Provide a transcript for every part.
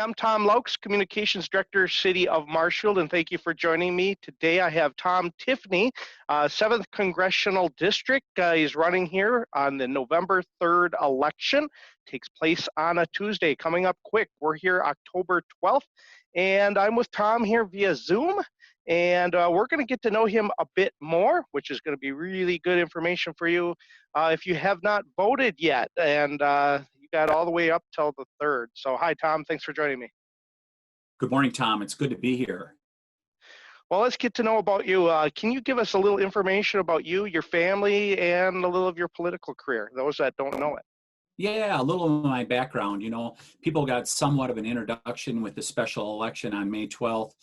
I'm Tom Laux, Communications Director, City of Marshfield, and thank you for joining me. Today I have Tom Tiffany, 7th Congressional District. He's running here on the November 3rd election. Takes place on a Tuesday, coming up quick. We're here October 12th, and I'm with Tom here via Zoom, and we're going to get to know him a bit more, which is going to be really good information for you if you have not voted yet. And got all the way up till the 3rd. So hi, Tom. Thanks for joining me. Good morning, Tom. It's good to be here. Well, let's get to know about you. Can you give us a little information about you, your family, and a little of your political career, those that don't know it? Yeah, a little of my background. You know, people got somewhat of an introduction with the special election on May 12th,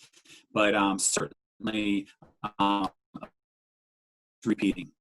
but certainly repeating.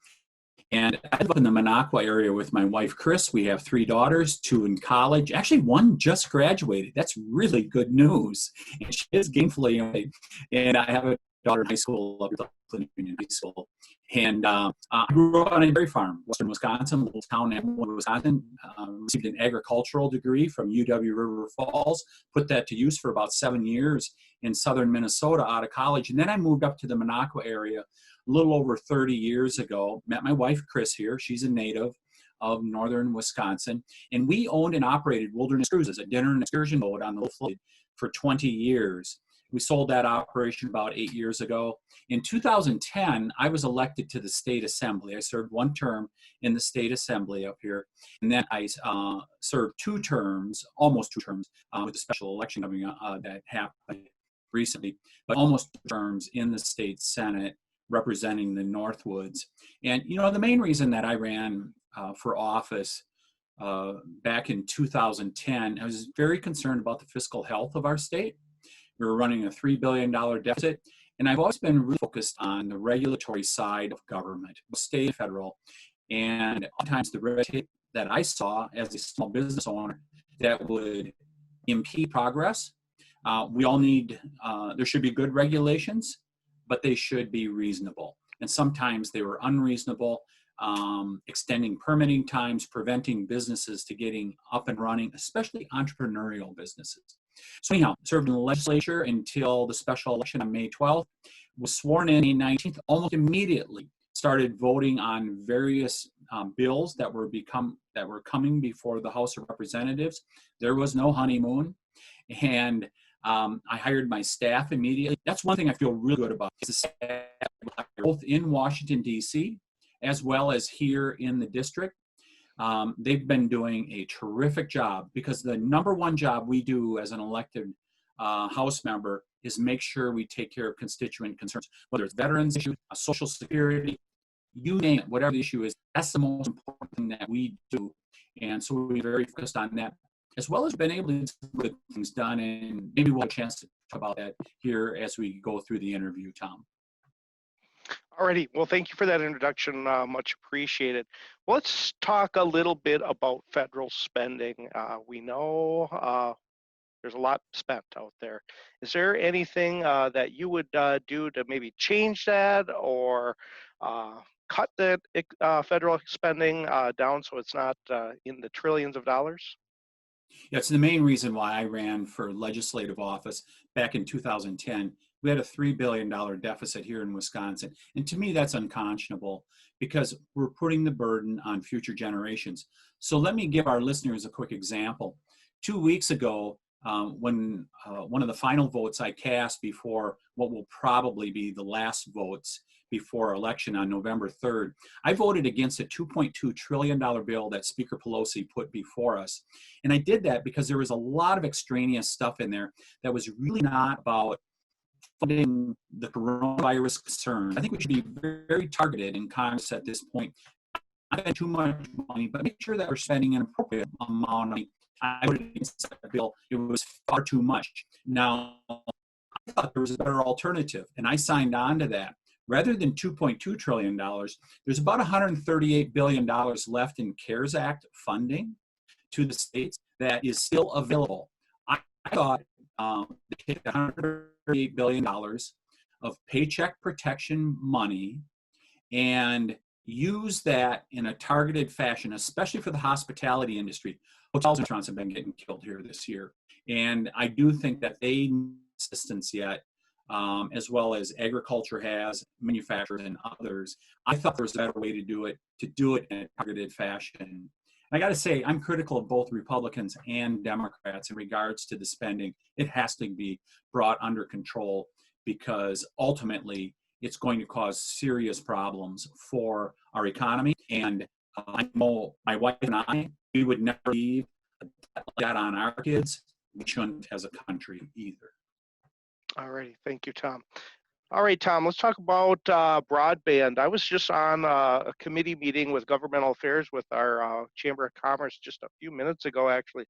And I live up in the Minocqua area with my wife, Chris. We have 3 daughters, 2 in college. Actually, 1 just graduated. That's really good news. And she is gainfully employed. And I have a daughter in high school, up in Union High School. And I grew up on a dairy farm, western Wisconsin, little town in Wisconsin. Received an agricultural degree from UW River Falls. Put that to use for about 7 years in southern Minnesota out of college. And then I moved up to the Minocqua area a little over 30 years ago. Met my wife, Chris, here. She's a native of northern Wisconsin. And we owned and operated Wilderness Cruises, a dinner and excursion boat on the Floyd for 20 years. We sold that operation about 8 years ago. In 2010, I was elected to the state assembly. I served 1 term in the state assembly up here. And then I served 2 terms, almost 2 terms, with the special election coming up that happened recently, but almost 2 terms in the state Senate representing the Northwoods. And, you know, the main reason that I ran for office back in 2010, I was very concerned about the fiscal health of our state. We were running a $3 billion deficit, and I've always been really focused on the regulatory side of government, state and federal, and sometimes the red tape that I saw as a small business owner that would impede progress. We all need, there should be good regulations, but they should be reasonable. And sometimes they were unreasonable, extending permitting times, preventing businesses to getting up and running, especially entrepreneurial businesses. So anyhow, served in the legislature until the special election on May 12th, was sworn in May 19th, almost immediately started voting on various bills that were coming before the House of Representatives. There was no honeymoon, and I hired my staff immediately. That's one thing I feel really good about. Is the staff, both in Washington, D.C., as well as here in the district. They've been doing a terrific job, because the number 1 job we do as an elected House member is make sure we take care of constituent concerns, whether it's veterans issues, Social Security, you name it, whatever the issue is. That's the most important thing that we do. And so we're very focused on that, as well as been able to get things done. And maybe we'll have a chance to talk about that here as we go through the interview, Tom. Alrighty, well, thank you for that introduction, much appreciated. Let's talk a little bit about federal spending. We know there's a lot spent out there. Is there anything that you would do to maybe change that, or cut the federal spending down so it's not in the trillions of dollars? Yeah, it's the main reason why I ran for legislative office back in 2010. We had a $3 billion deficit here in Wisconsin. And to me, that's unconscionable, because we're putting the burden on future generations. So let me give our listeners a quick example. 2 weeks ago, when one of the final votes I cast before what will probably be the last votes before election on November 3rd, I voted against a $2.2 trillion bill that Speaker Pelosi put before us. And I did that because there was a lot of extraneous stuff in there that was really not about funding the coronavirus concerns. I think we should be very targeted in Congress at this point. Not spend too much money, but make sure that we're spending an appropriate amount of money. I voted against that bill. It was far too much. Now, I thought there was a better alternative, and I signed on to that. Rather than $2.2 trillion, there's about $138 billion left in CARES Act funding to the states that is still available. I thought they take $138 billion of paycheck protection money and use that in a targeted fashion, especially for the hospitality industry. Hotels and restaurants have been getting killed here this year. And I do think that they need assistance yet, as well as agriculture has, manufacturers and others. I thought there was a better way to do it in a targeted fashion. And I got to say, I'm critical of both Republicans and Democrats in regards to the spending. It has to be brought under control because ultimately it's going to cause serious problems for our economy. And I know my wife and I, we would never leave that on our kids. We shouldn't as a country either. All righty. Thank you, Tom. All right, Tom, let's talk about broadband. I was just on a committee meeting with governmental affairs with our Chamber of Commerce just a few minutes ago, actually,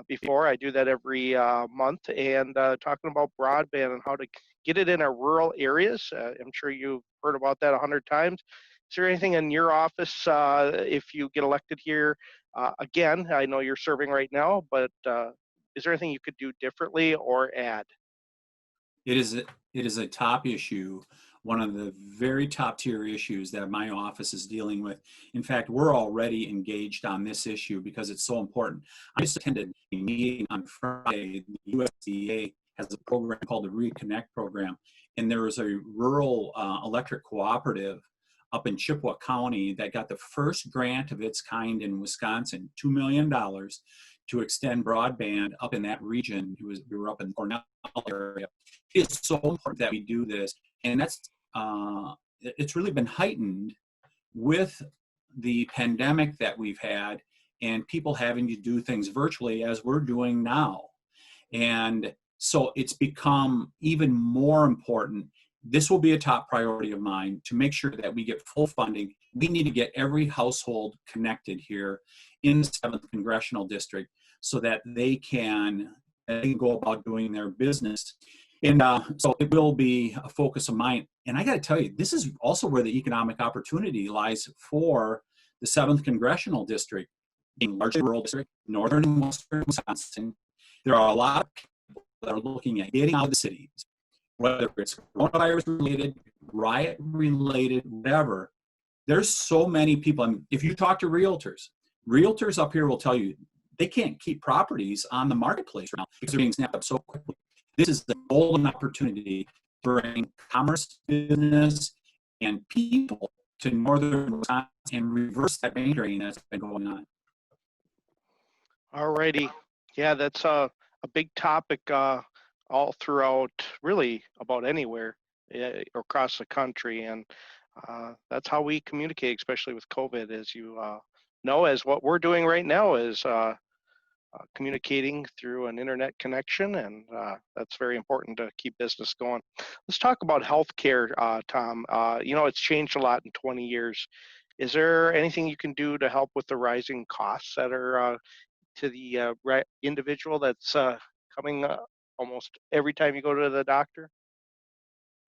before. I do that every month, and talking about broadband and how to get it in our rural areas. I'm sure you've heard about that 100 times. Is there anything in your office, if you get elected here, again, I know you're serving right now, but is there anything you could do differently or add? It is a top issue, one of the very top tier issues that my office is dealing with. In fact, we're already engaged on this issue because it's so important. I just attended a meeting on Friday. The USDA has a program called the Reconnect program, and there was a rural electric cooperative up in Chippewa County that got the first grant of its kind in Wisconsin, $2 million to extend broadband up in that region. We were up in the Cornell area. It's so important that we do this, and that's it's really been heightened with the pandemic that we've had and people having to do things virtually as we're doing now. And so it's become even more important. This will be a top priority of mine to make sure that we get full funding. We need to get every household connected here in the 7th Congressional District so that they can go about doing their business. And so it will be a focus of mine. And I got to tell you, this is also where the economic opportunity lies for the 7th Congressional District, being largely rural district, northern and western Wisconsin. There are a lot of people that are looking at getting out of the cities, whether it's coronavirus related, riot related, whatever. There's so many people. I mean, if you talk to realtors up here will tell you they can't keep properties on the marketplace right now because they're being snapped up so quickly. This is the golden opportunity to bring commerce, business, and people to northern Wisconsin and reverse that brain drain that's been going on. All righty. Yeah, that's a big topic all throughout, really, about anywhere across the country. And that's how we communicate, especially with COVID, as you know, as what we're doing right now is communicating through an internet connection, and that's very important to keep business going. Let's talk about healthcare, Tom. You know, it's changed a lot in 20 years. Is there anything you can do to help with the rising costs that are to the individual that's coming almost every time you go to the doctor?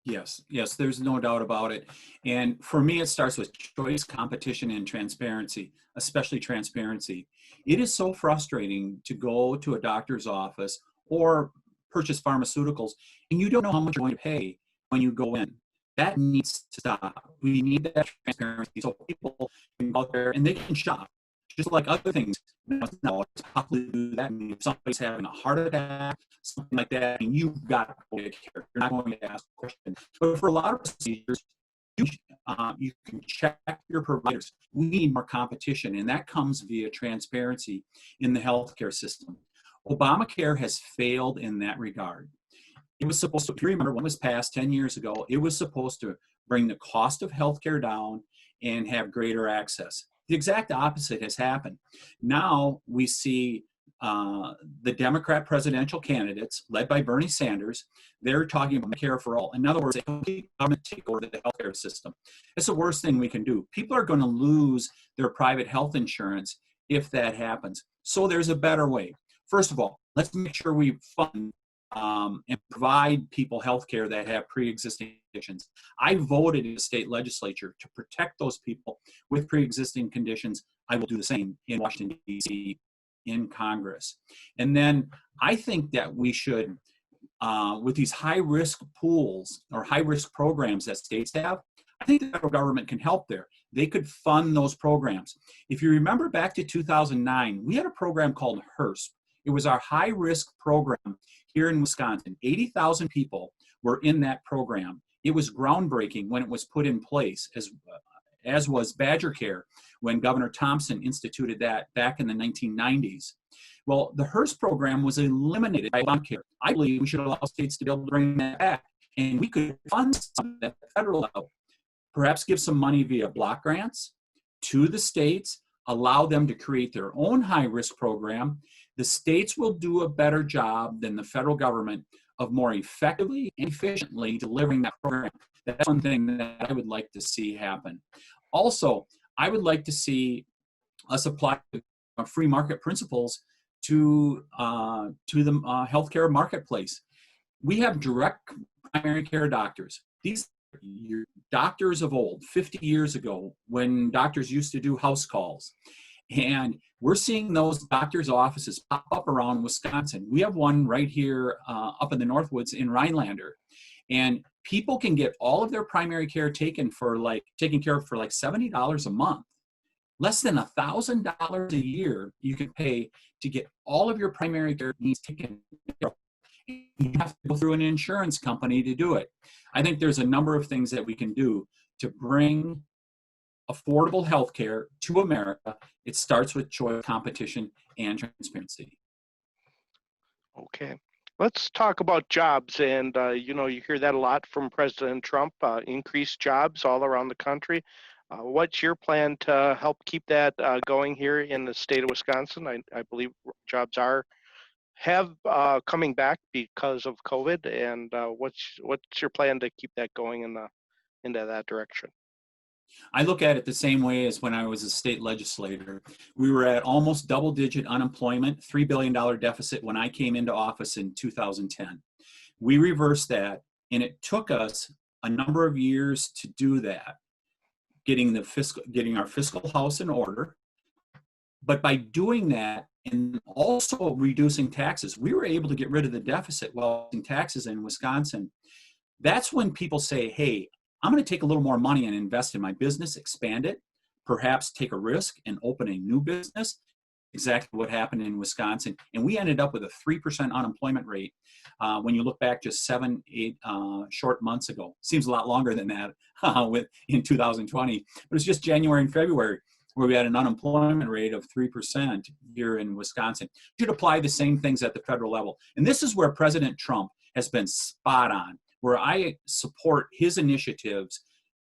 Yes, there's no doubt about it. And for me, it starts with choice, competition, and transparency, especially transparency. It is so frustrating to go to a doctor's office or purchase pharmaceuticals, and you don't know how much you're going to pay when you go in. That needs to stop. We need that transparency so people can go out there and they can shop, just like other things. Now, it's possibly do that. If somebody's having a heart attack, something like that, and you've got to go get care. You're not going to ask questions. But for a lot of procedures, you can check your providers. We need more competition, and that comes via transparency in the healthcare system. Obamacare has failed in that regard. It was supposed to, if you remember, when it was passed 10 years ago, it was supposed to bring the cost of healthcare down and have greater access. The exact opposite has happened. Now we see the Democrat presidential candidates, led by Bernie Sanders, they're talking about Medicare for all. In other words, a complete government takeover of the healthcare system. It's the worst thing we can do. People are going to lose their private health insurance if that happens. So there's a better way. First of all, let's make sure we fund and provide people health care that have pre-existing conditions. I voted in the state legislature to protect those people with pre-existing conditions. I will do the same in Washington, D.C., in Congress. And then I think that we should, with these high-risk pools or high-risk programs that states have, I think the federal government can help there. They could fund those programs. If you remember back to 2009, we had a program called HRSP, It was our high-risk program here in Wisconsin. 80,000 people were in that program. It was groundbreaking when it was put in place, as was Badger Care when Governor Thompson instituted that back in the 1990s. Well, the HERS program was eliminated by Obamacare. I believe we should allow states to be able to bring that back, and we could fund some at the federal level. Perhaps give some money via block grants to the states, allow them to create their own high-risk program. The states will do a better job than the federal government of more effectively and efficiently delivering that program. That's one thing that I would like to see happen. Also, I would like to see us apply free market principles to the healthcare marketplace. We have direct primary care doctors. These are your doctors of old, 50 years ago, when doctors used to do house calls. And we're seeing those doctors' offices pop up around Wisconsin. We have one right here up in the Northwoods in Rhinelander. And people can get all of their primary care taken care of for like $70 a month. Less than $1,000 a year you can pay to get all of your primary care needs taken care of. You have to go through an insurance company to do it. I think there's a number of things that we can do to bring affordable health care to America. It starts with choice, competition, and transparency. Okay. Let's talk about jobs. And, you hear that a lot from President Trump, increased jobs all around the country. What's your plan to help keep that going here in the state of Wisconsin? I believe jobs have coming back because of COVID. And what's your plan to keep that going into that direction? I look at it the same way as when I was a state legislator. We were at almost double-digit unemployment, $3 billion deficit when I came into office in 2010. We reversed that, and it took us a number of years to do that, getting our fiscal house in order. But by doing that and also reducing taxes, we were able to get rid of the deficit while reducing taxes in Wisconsin. That's when people say, hey, I'm going to take a little more money and invest in my business, expand it, perhaps take a risk and open a new business. Exactly what happened in Wisconsin. And we ended up with a 3% unemployment rate when you look back just 7-8 short months ago. Seems a lot longer than that in 2020. But it's just January and February where we had an unemployment rate of 3% here in Wisconsin. You should apply the same things at the federal level. And this is where President Trump has been spot on, where I support his initiatives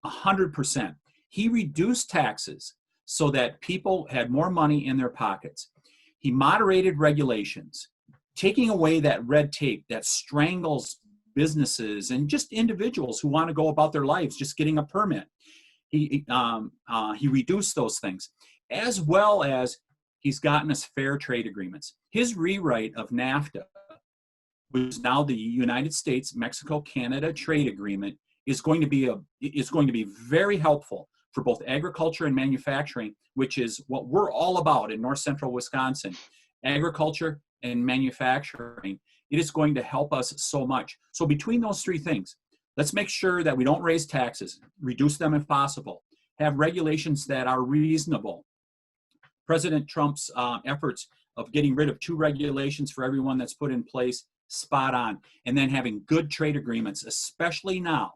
100%. He reduced taxes so that people had more money in their pockets. He moderated regulations, taking away that red tape that strangles businesses and just individuals who want to go about their lives just getting a permit. He reduced those things, as well as he's gotten us fair trade agreements. His rewrite of NAFTA, which is now the United States, Mexico, Canada trade agreement, is going to be very helpful for both agriculture and manufacturing, which is what we're all about in north central Wisconsin. Agriculture and manufacturing. It is going to help us so much. So between those three things, let's make sure that we don't raise taxes, reduce them if possible, have regulations that are reasonable. President Trump's efforts of getting rid of 2 regulations for everyone that's put in place, spot on. And then having good trade agreements, especially now,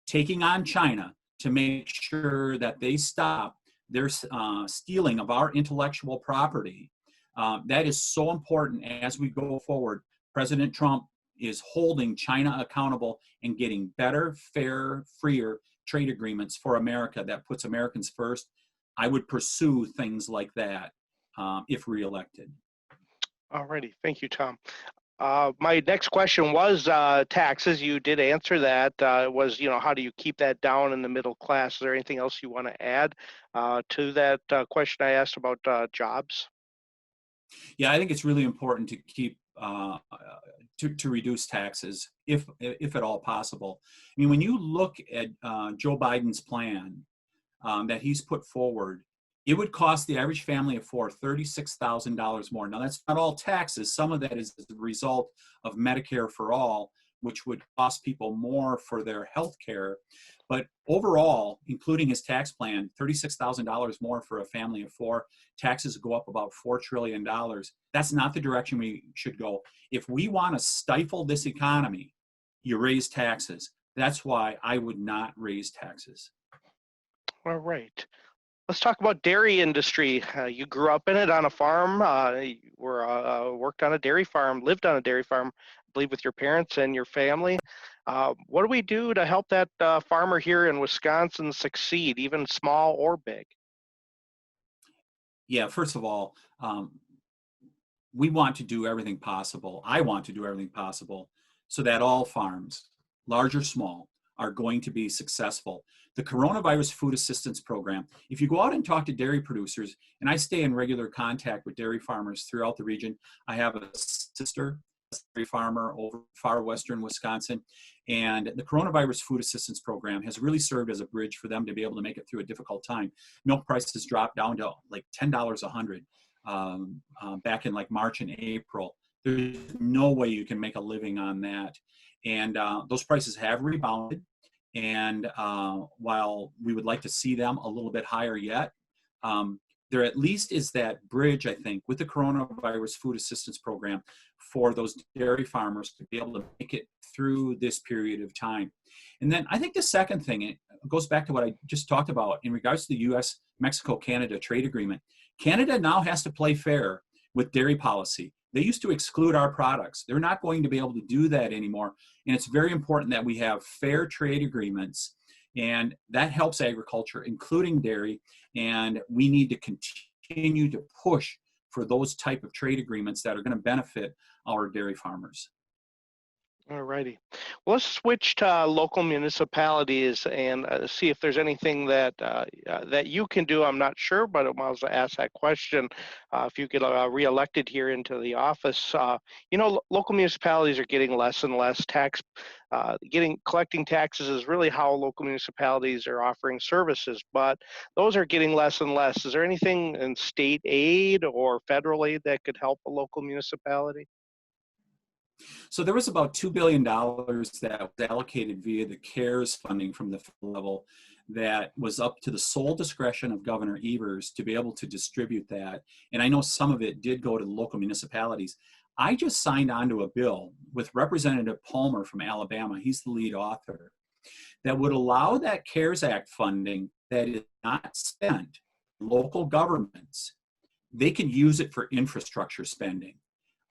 taking on China to make sure that they stop their stealing of our intellectual property. That is so important as we go forward. President Trump is holding China accountable and getting better, fair, freer trade agreements for America that puts Americans first. I would pursue things like that if reelected. All righty. Thank you, Tom. My next question was taxes. You did answer that. Was, how do you keep that down in the middle class? Is there anything else you want to add to that question I asked about jobs? Yeah, I think it's really important to keep to reduce taxes if at all possible. I mean, when you look at Joe Biden's plan that he's put forward, it would cost the average family of 4 $36,000 more. Now, that's not all taxes. Some of that is the result of Medicare for all, which would cost people more for their health care. But overall, including his tax plan, $36,000 more for a family of four, taxes go up about $4 trillion. That's not the direction we should go. If we want to stifle this economy, you raise taxes. That's why I would not raise taxes. All right. Let's talk about dairy industry. You grew up in it on a farm. You worked on a dairy farm, lived on a dairy farm, I believe, with your parents and your family. What do we do to help that farmer here in Wisconsin succeed, even small or big? Yeah, first of all, we want to do everything possible. I want to do everything possible so that all farms, large or small, are going to be successful. The Coronavirus Food Assistance Program, if you go out and talk to dairy producers, and I stay in regular contact with dairy farmers throughout the region. I have a sister, a dairy farmer over far western Wisconsin, and the Coronavirus Food Assistance Program has really served as a bridge for them to be able to make it through a difficult time. Milk prices dropped down to like $10 a hundred back in like March and April. There's no way you can make a living on that. And those prices have rebounded. And while we would like to see them a little bit higher yet, there at least is that bridge, I think, with the Coronavirus Food Assistance Program for those dairy farmers to be able to make it through this period of time. And then I think the second thing, it goes back to what I just talked about in regards to the U.S. Mexico-Canada trade agreement. Canada now has to play fair with dairy policy. They used to exclude our products. They're not going to be able to do that anymore. And it's very important that we have fair trade agreements, and that helps agriculture, including dairy. And we need to continue to push for those type of trade agreements that are going to benefit our dairy farmers. All righty. Well, let's switch to local municipalities and see if there's anything that that you can do. I'm not sure, but I was to ask that question. If you get reelected here into the office, local municipalities are getting less and less tax. Collecting taxes is really how local municipalities are offering services, but those are getting less and less. Is there anything in state aid or federal aid that could help a local municipality? So there was about $2 billion that was allocated via the CARES funding from the federal level that was up to the sole discretion of Governor Evers to be able to distribute that. And I know some of it did go to the local municipalities. I just signed onto a bill with Representative Palmer from Alabama, he's the lead author, that would allow that CARES Act funding that is not spent, local governments, they can use it for infrastructure spending.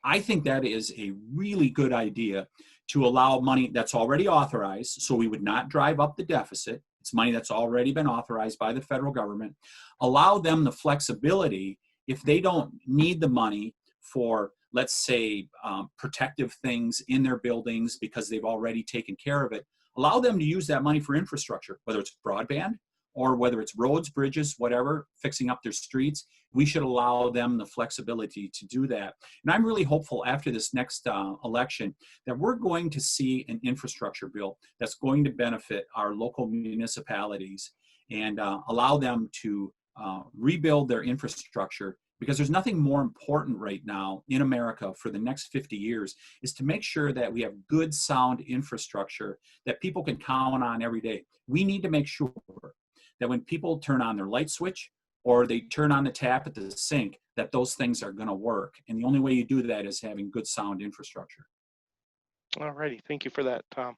I think that is a really good idea to allow money that's already authorized, so we would not drive up the deficit. It's money that's already been authorized by the federal government. Allow them the flexibility if they don't need the money for, let's say, protective things in their buildings because they've already taken care of it. Allow them to use that money for infrastructure, whether it's broadband or whether it's roads, bridges, whatever, fixing up their streets. We should allow them the flexibility to do that. And I'm really hopeful after this next election that we're going to see an infrastructure bill that's going to benefit our local municipalities and allow them to rebuild their infrastructure, because there's nothing more important right now in America for the next 50 years is to make sure that we have good, sound infrastructure that people can count on every day. We need to make sure that when people turn on their light switch or they turn on the tap at the sink, that those things are going to work. And the only way you do that is having good, sound infrastructure. All righty. Thank you for that, Tom.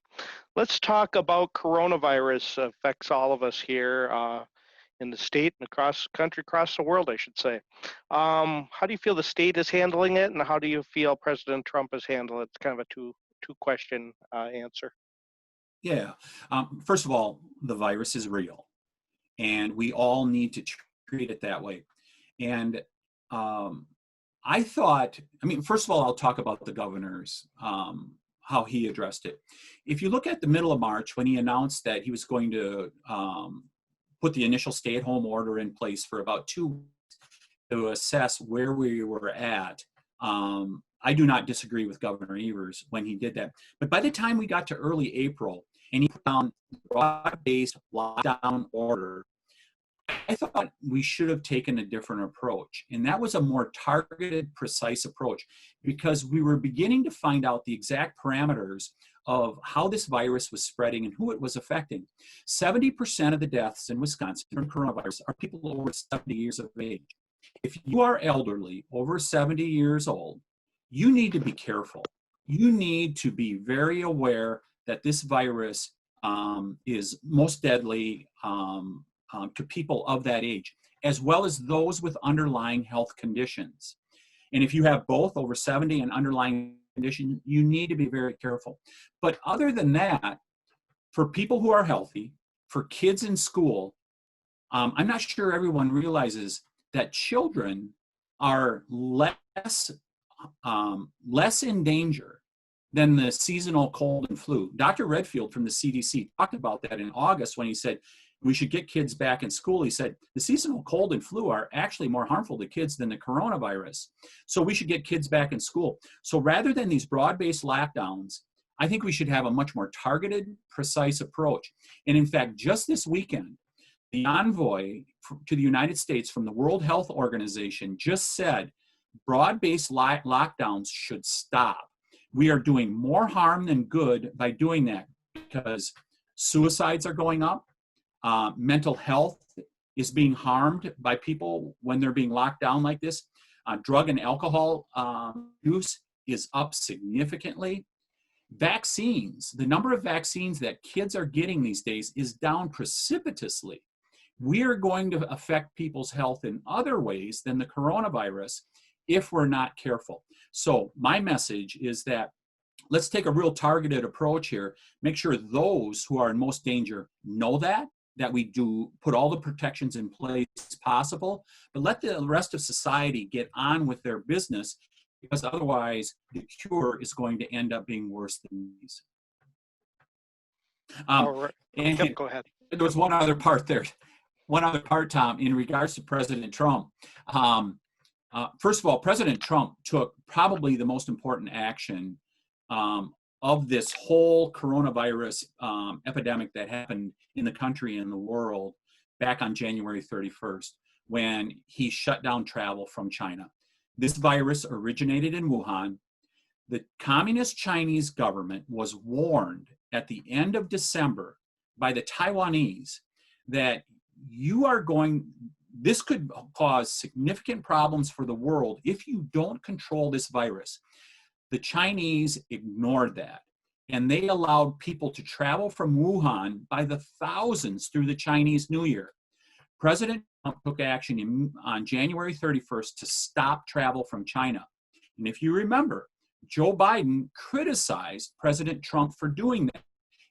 Let's talk about coronavirus affects all of us here in the state and across the country, across the world, I should say. How do you feel the state is handling it, and how do you feel President Trump has handled it? It's kind of a two-question answer. Yeah. First of all, the virus is real, and we all need to treat it that way. And I thought, first of all, I'll talk about the governor's, how he addressed it. If you look at the middle of March, when he announced that he was going to put the initial stay-at-home order in place for about 2 weeks to assess where we were at, I do not disagree with Governor Evers when he did that. But by the time we got to early April and he put down the broad-based lockdown order, I thought we should have taken a different approach. And that was a more targeted, precise approach, because we were beginning to find out the exact parameters of how this virus was spreading and who it was affecting. 70% of the deaths in Wisconsin from coronavirus are people over 70 years of age. If you are elderly, over 70 years old, you need to be careful. You need to be very aware that this virus is most deadly to people of that age, as well as those with underlying health conditions. And if you have both over 70 and underlying condition, you need to be very careful. But other than that, for people who are healthy, for kids in school, I'm not sure everyone realizes that children are less in danger than the seasonal cold and flu. Dr. Redfield from the CDC talked about that in August when he said we should get kids back in school. He said the seasonal cold and flu are actually more harmful to kids than the coronavirus. So we should get kids back in school. So rather than these broad-based lockdowns, I think we should have a much more targeted, precise approach. And in fact, just this weekend, the envoy to the United States from the World Health Organization just said broad-based lockdowns should stop. We are doing more harm than good by doing that because suicides are going up. Mental health is being harmed by people when they're being locked down like this. Drug and alcohol use is up significantly. Vaccines, the number of vaccines that kids are getting these days is down precipitously. We are going to affect people's health in other ways than the coronavirus if we're not careful. So my message is that let's take a real targeted approach here. Make sure those who are in most danger know that we do put all the protections in place possible, but let the rest of society get on with their business, because otherwise the cure is going to end up being worse than these. All right. Yep, go ahead. There was one other part there. One other part, Tom, in regards to President Trump. First of all, President Trump took probably the most important action of this whole coronavirus epidemic that happened in the country and the world back on January 31st, when he shut down travel from China. This virus originated in Wuhan. The Communist Chinese government was warned at the end of December by the Taiwanese that this could cause significant problems for the world if you don't control this virus. The Chinese ignored that, and they allowed people to travel from Wuhan by the thousands through the Chinese New Year. President Trump took action on January 31st to stop travel from China. And if you remember, Joe Biden criticized President Trump for doing that.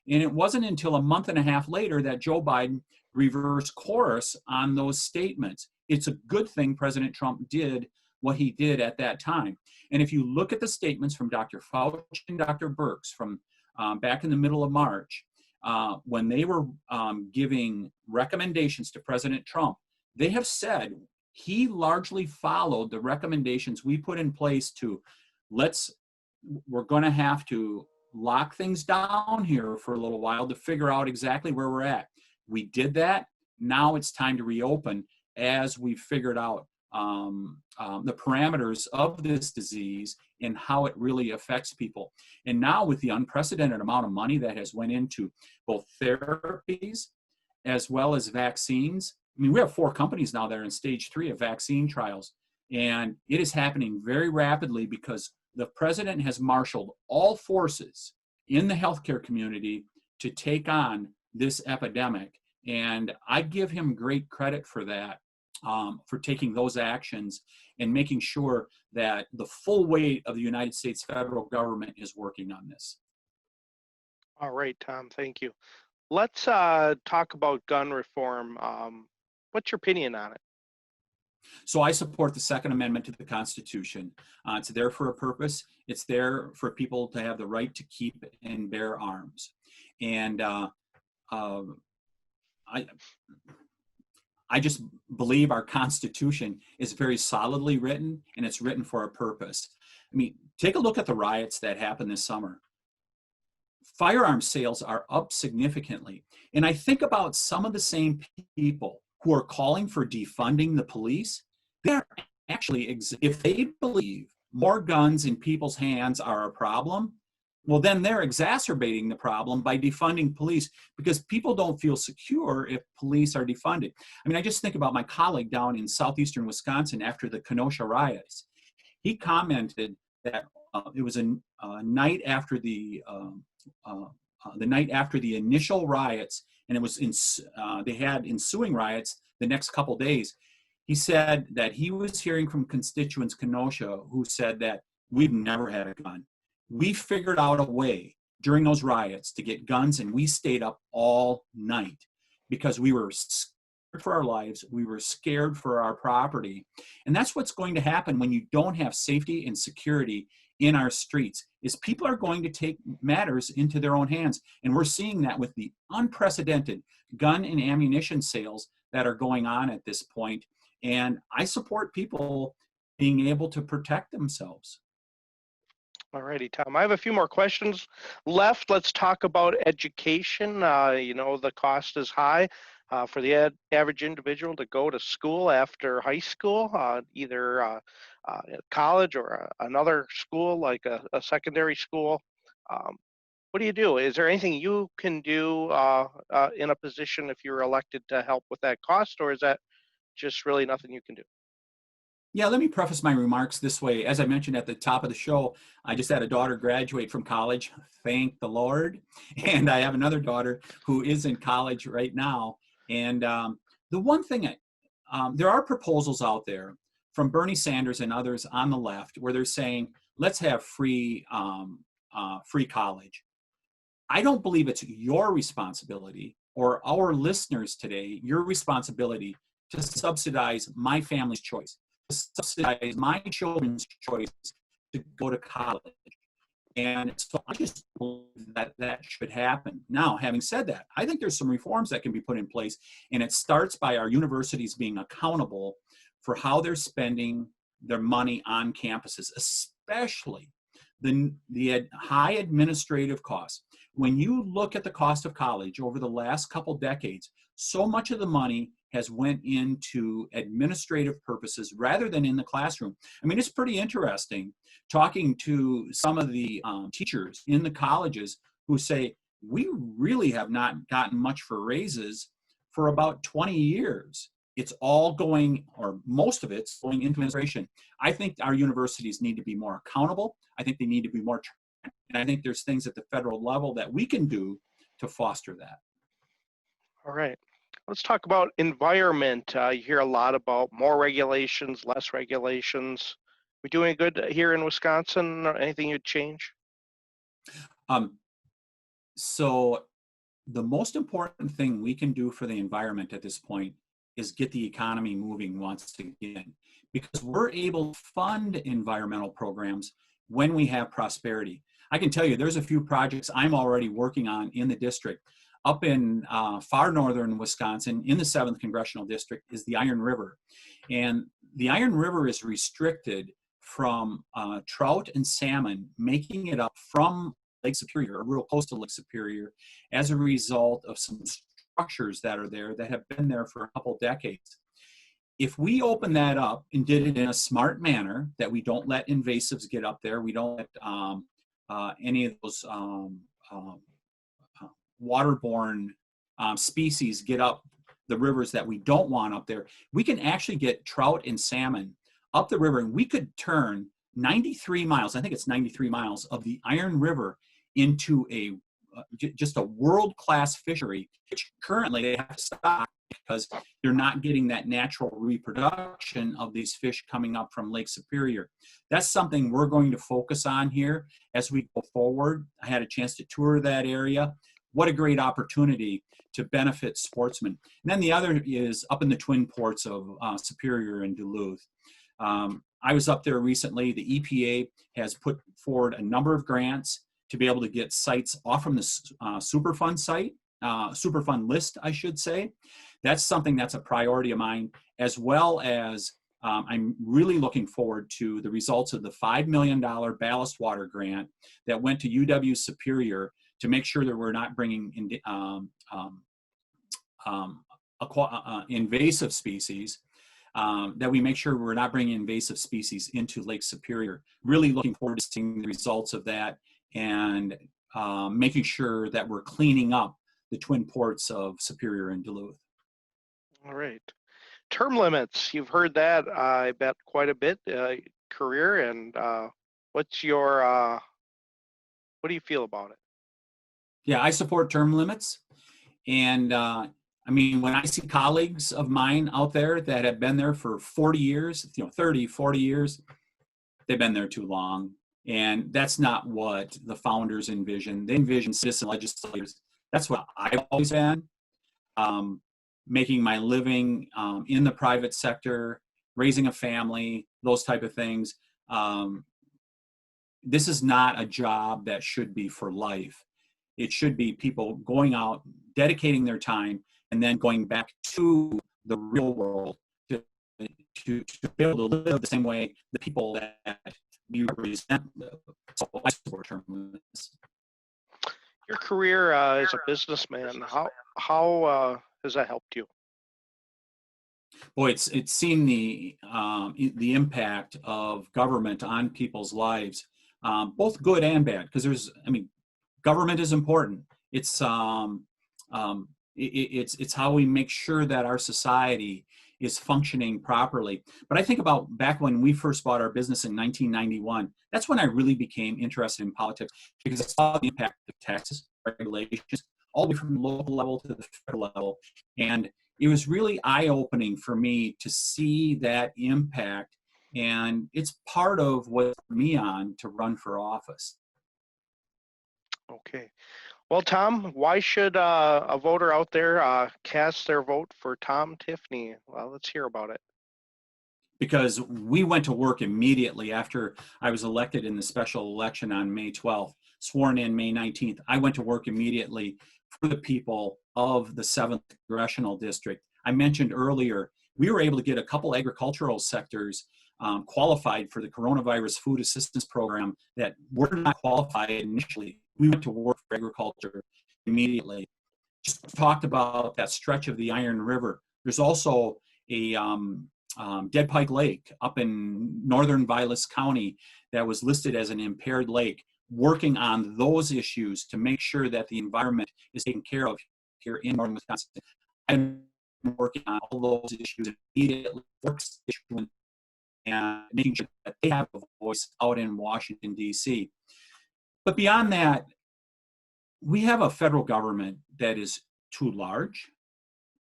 And it wasn't until a month and a half later that Joe Biden reversed course on those statements. It's a good thing President Trump did what he did at that time. And if you look at the statements from Dr. Fauci and Dr. Birx from back in the middle of March, when they were giving recommendations to President Trump, they have said he largely followed the recommendations we put in place to we're going to have to lock things down here for a little while to figure out exactly where we're at. We did that. Now it's time to reopen as we've figured out the parameters of this disease and how it really affects people. And now with the unprecedented amount of money that has went into both therapies as well as vaccines, I mean, we have 4 companies now that are in stage 3 of vaccine trials, and it is happening very rapidly because the president has marshaled all forces in the healthcare community to take on this epidemic. And I give him great credit for that, for taking those actions and making sure that the full weight of the United States federal government is working on this. All right, Tom, thank you. Let's talk about gun reform. What's your opinion on it? So I support the Second Amendment to the Constitution. It's there for a purpose. It's there for people to have the right to keep and bear arms. And I just believe our Constitution is very solidly written, and it's written for a purpose. I mean, take a look at the riots that happened this summer. Firearm sales are up significantly. And I think about some of the same people who are calling for defunding the police. They're actually, if they believe more guns in people's hands are a problem, Well, then they're exacerbating the problem by defunding police, because people don't feel secure if police are defunded. I mean, I just think about my colleague down in southeastern Wisconsin after the Kenosha riots. He commented that it was a night after the night after the initial riots, and it was they had ensuing riots the next couple days. He said that he was hearing from constituents Kenosha who said that we've never had a gun. We figured out a way during those riots to get guns, and we stayed up all night because we were scared for our lives. We were scared for our property. And that's what's going to happen when you don't have safety and security in our streets, is people are going to take matters into their own hands. And we're seeing that with the unprecedented gun and ammunition sales that are going on at this point. And I support people being able to protect themselves. All righty, Tom. I have a few more questions left. Let's talk about education. The cost is high for the average individual to go to school after high school, either college or another school like a secondary school. What do you do? Is there anything you can do in a position if you're elected to help with that cost, or is that just really nothing you can do? Yeah, let me preface my remarks this way. As I mentioned at the top of the show, I just had a daughter graduate from college, thank the Lord. And I have another daughter who is in college right now. And the one thing, there are proposals out there from Bernie Sanders and others on the left where they're saying, let's have free college. I don't believe it's your responsibility or our listeners today, your responsibility to subsidize my family's choice, to subsidize my children's choice to go to college. And so I just believe that that should happen. Now, having said that, I think there's some reforms that can be put in place, and it starts by our universities being accountable for how they're spending their money on campuses, especially the high administrative costs. When you look at the cost of college over the last couple decades, so much of the money has went into administrative purposes rather than in the classroom. I mean, it's pretty interesting talking to some of the teachers in the colleges who say, we really have not gotten much for raises for about 20 years. It's all going, or most of it's going into administration. I think our universities need to be more accountable. I think they need to be more transparent. And I think there's things at the federal level that we can do to foster that. All right. Let's talk about environment. You hear a lot about more regulations, less regulations. We doing good here in Wisconsin? Anything you'd change? So the most important thing we can do for the environment at this point is get the economy moving once again, because we're able to fund environmental programs when we have prosperity. I can tell you there's a few projects I'm already working on in the district. Up in far northern Wisconsin, in the 7th Congressional District, is the Iron River. And the Iron River is restricted from trout and salmon, making it up from Lake Superior, or real close to Lake Superior, as a result of some structures that are there that have been there for a couple decades. If we open that up and did it in a smart manner, that we don't let invasives get up there, we don't let any of those waterborne species get up the rivers that we don't want up there, we can actually get trout and salmon up the river, and we could turn 93 miles, I think it's 93 miles, of the Iron River into just a world-class fishery, which currently they have to stop because they're not getting that natural reproduction of these fish coming up from Lake Superior. That's something we're going to focus on here as we go forward. I had a chance to tour that area. What a great opportunity to benefit sportsmen. And then the other is up in the Twin Ports of Superior and Duluth. I was up there recently. The EPA has put forward a number of grants to be able to get sites off from the Superfund site, Superfund list, I should say. That's something that's a priority of mine, as well as I'm really looking forward to the results of the $5 million ballast water grant that went to UW Superior to make sure that we're not bringing invasive species, that we make sure we're not bringing invasive species into Lake Superior. Really looking forward to seeing the results of that and making sure that we're cleaning up the twin ports of Superior and Duluth. All right. Term limits, you've heard that, I bet, quite a bit, career, and what's your, what do you feel about it? Yeah, I support term limits. And I mean, when I see colleagues of mine out there that have been there for 40 years, 30, 40 years, they've been there too long. And that's not what the founders envisioned. They envisioned citizen legislators. That's what I've always been, making my living in the private sector, raising a family, those type of things. This is not a job that should be for life. It should be people going out, dedicating their time, and then going back to the real world to be able to live the same way the people that you represent live. So I support term limits. Your career as a businessman, how has that helped you? Boy, it's seen the impact of government on people's lives, both good and bad. Because government is important. It's it's how we make sure that our society is functioning properly. But I think about back when we first bought our business in 1991. That's when I really became interested in politics, because I saw the impact of taxes, regulations, all the way from the local level to the federal level, and it was really eye-opening for me to see that impact. And it's part of what put me on to run for office. Okay. Well, Tom, why should a voter out there cast their vote for Tom Tiffany? Well, let's hear about it. Because we went to work immediately after I was elected in the special election on May 12th, sworn in May 19th. I went to work immediately for the people of the 7th Congressional District. I mentioned earlier, we were able to get a couple agricultural sectors qualified for the coronavirus food assistance program that were not qualified initially. We went to work for agriculture immediately. Just talked about that stretch of the Iron River. There's also a Dead Pike Lake up in northern Vilas County that was listed as an impaired lake, working on those issues to make sure that the environment is taken care of here in northern Wisconsin. I'm working on all those issues immediately, and making sure that they have a voice out in Washington, D.C. But beyond that, we have a federal government that is too large,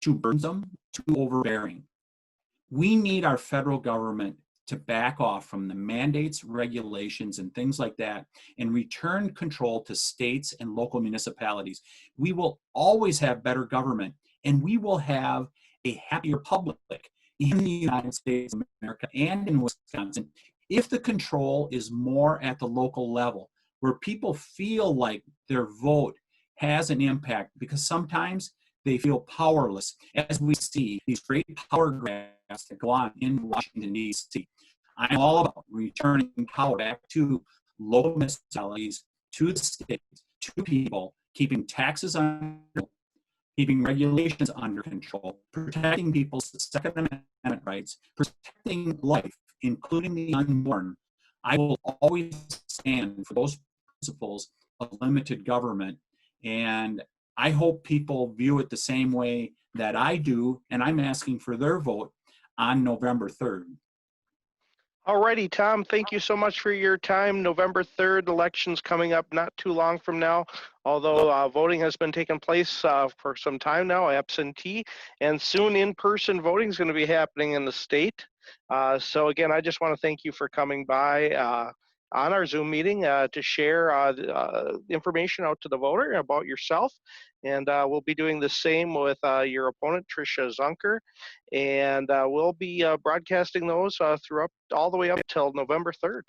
too burdensome, too overbearing. We need our federal government to back off from the mandates, regulations, and things like that, and return control to states and local municipalities. We will always have better government, and we will have a happier public in the United States of America and in Wisconsin if the control is more at the local level, where people feel like their vote has an impact, because sometimes they feel powerless, as we see these great power grabs that go on in Washington, D.C. I'm all about returning power back to local municipalities, to the states, to people, keeping taxes under, keeping regulations under control, protecting people's Second Amendment rights, protecting life, including the unborn. I will always stand for those principles of limited government, and I hope people view it the same way that I do, and I'm asking for their vote on November 3rd. Alrighty, Tom, thank you so much for your time. November 3rd, election's coming up not too long from now, although voting has been taking place for some time now, absentee, and soon in-person voting is going to be happening in the state. So again, I just want to thank you for coming by on our Zoom meeting to share information out to the voter about yourself. And we'll be doing the same with your opponent, Tricia Zunker. And we'll be broadcasting those throughout all the way up till November 3rd.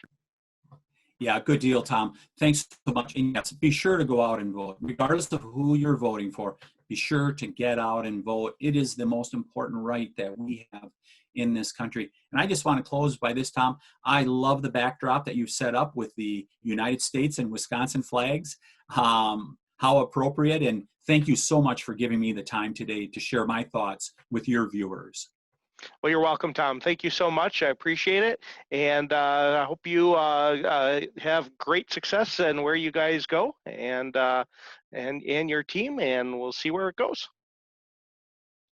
Yeah, good deal, Tom. Thanks so much. And yes, be sure to go out and vote. Regardless of who you're voting for, be sure to get out and vote. It is the most important right that we have in this country. And I just want to close by this, Tom. I love the backdrop that you've set up with the United States and Wisconsin flags. How appropriate. And thank you so much for giving me the time today to share my thoughts with your viewers. Well, you're welcome, Tom. Thank you so much. I appreciate it. And I hope you have great success in where you guys go and your team, and we'll see where it goes.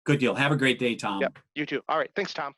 Good deal. Have a great day, Tom. Yep, you too. All right. Thanks, Tom.